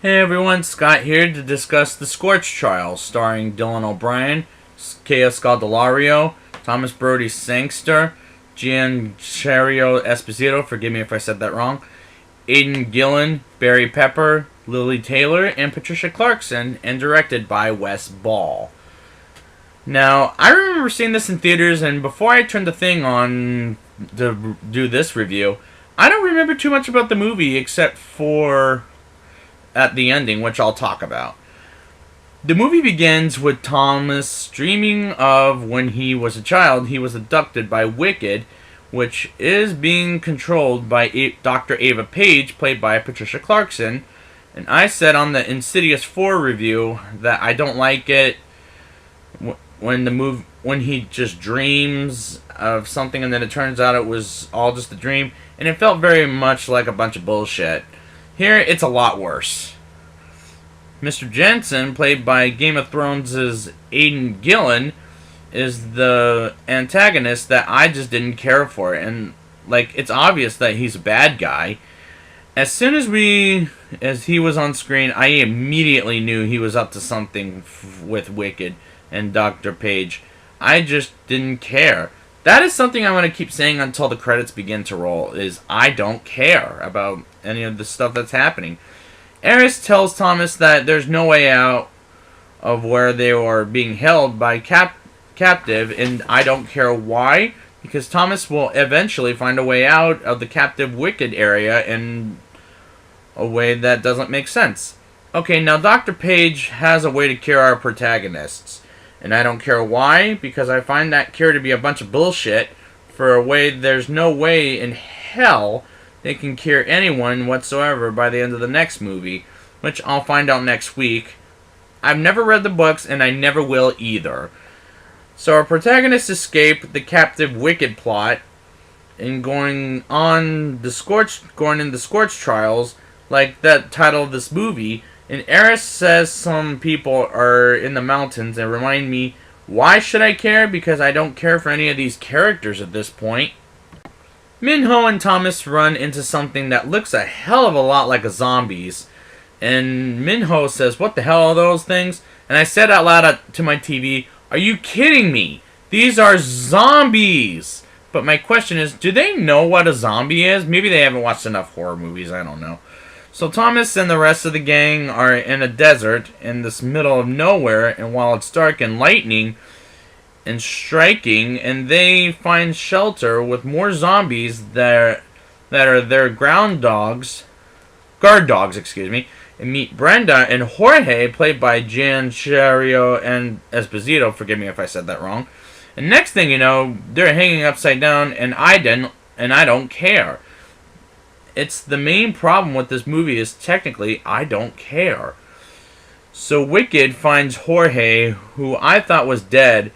Hey everyone, Scott here to discuss the Scorch trial, starring Dylan O'Brien, Kea Scaldelario, Thomas Brody Sangster, Giancarlo Esposito, forgive me if I said that wrong, Aidan Gillen, Barry Pepper, Lily Taylor, and Patricia Clarkson, and directed by Wes Ball. Now, I remember seeing this in theaters, and before I turned the thing on to do this review, I don't remember too much about the movie except for at the ending, which I'll talk about. The movie begins with Thomas dreaming of when he was a child. He was abducted by Wicked, which is being controlled by Dr. Ava Page, played by Patricia Clarkson. And I said on the Insidious 4 review that I don't like it when he just dreams of something and then it turns out it was all just a dream, and it felt very much like a bunch of bullshit. Here, it's a lot worse. Mr. Jensen, played by Game of Thrones' Aidan Gillen, is the antagonist that I just didn't care for. And, it's obvious that he's a bad guy. As soon as he was on screen, I immediately knew he was up to something with Wicked and Dr. Page. I just didn't care. That is something I want to keep saying until the credits begin to roll, is I don't care about any of the stuff that's happening. Eris tells Thomas that there's no way out of where they are being held by captive, and I don't care why, because Thomas will eventually find a way out of the captive Wicked area in a way that doesn't make sense. Okay, now Dr. Page has a way to cure our protagonists. And I don't care why, because I find that cure to be a bunch of bullshit for a way there's no way in hell they can cure anyone whatsoever by the end of the next movie, which I'll find out next week. I've never read the books, and I never will either. So our protagonists escape the captive Wicked plot and going in the Scorch trials, like that title of this movie. And Eris says some people are in the mountains and remind me, why should I care? Because I don't care for any of these characters at this point. Minho and Thomas run into something that looks a hell of a lot like a zombies. And Minho says, what the hell are those things? And I said out loud to my TV, are you kidding me? These are zombies! But my question is, do they know what a zombie is? Maybe they haven't watched enough horror movies, I don't know. So Thomas and the rest of the gang are in a desert in this middle of nowhere, and while it's dark and lightning and striking, and they find shelter with more zombies that are their guard dogs, and meet Brenda and Jorge, played by Giancarlo and Esposito, forgive me if I said that wrong. And next thing you know, they're hanging upside down, and I don't care. It's the main problem with this movie is technically I don't care. So Wicked finds Jorge, who I thought was dead,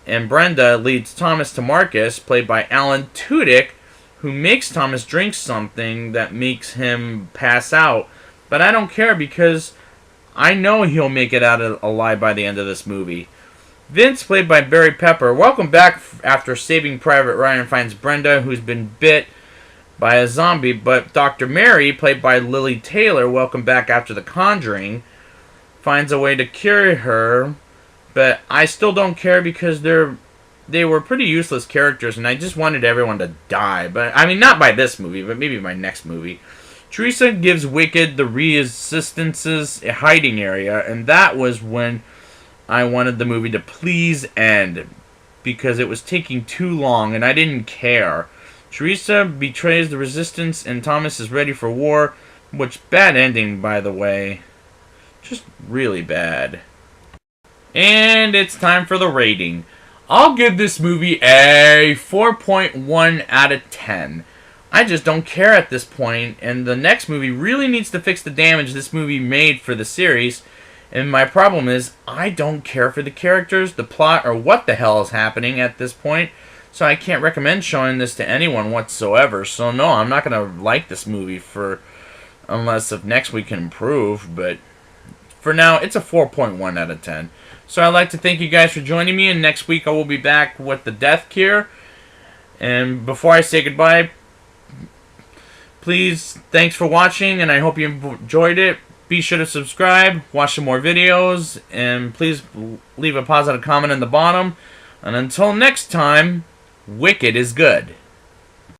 and Brenda leads Thomas to Marcus, played by Alan Tudyk, who makes Thomas drink something that makes him pass out. But I don't care because I know he'll make it out alive by the end of this movie. Vince, played by Barry Pepper, welcome back after Saving Private Ryan finds Brenda, who's been bit by a zombie, but Dr. Mary, played by Lily Taylor, welcome back after The Conjuring, finds a way to cure her, but I still don't care because they were pretty useless characters, and I just wanted everyone to die. But I mean, not by this movie, but maybe my next movie. Teresa gives Wicked the Resistance's hiding area, and that was when I wanted the movie to please end, because it was taking too long, and I didn't care. Teresa betrays the Resistance, and Thomas is ready for war, which bad ending, by the way. Just really bad. And it's time for the rating. I'll give this movie a 4.1 out of 10. I just don't care at this point, and the next movie really needs to fix the damage this movie made for the series. And my problem is, I don't care for the characters, the plot, or what the hell is happening at this point. So I can't recommend showing this to anyone whatsoever. So no, I'm not going to like this movie unless if next week can improve. But for now, it's a 4.1 out of 10. So I'd like to thank you guys for joining me. And next week I will be back with The Death Cure. And before I say goodbye, please, thanks for watching. And I hope you enjoyed it. Be sure to subscribe, watch some more videos, and please leave a positive comment in the bottom. And until next time, wicked is good.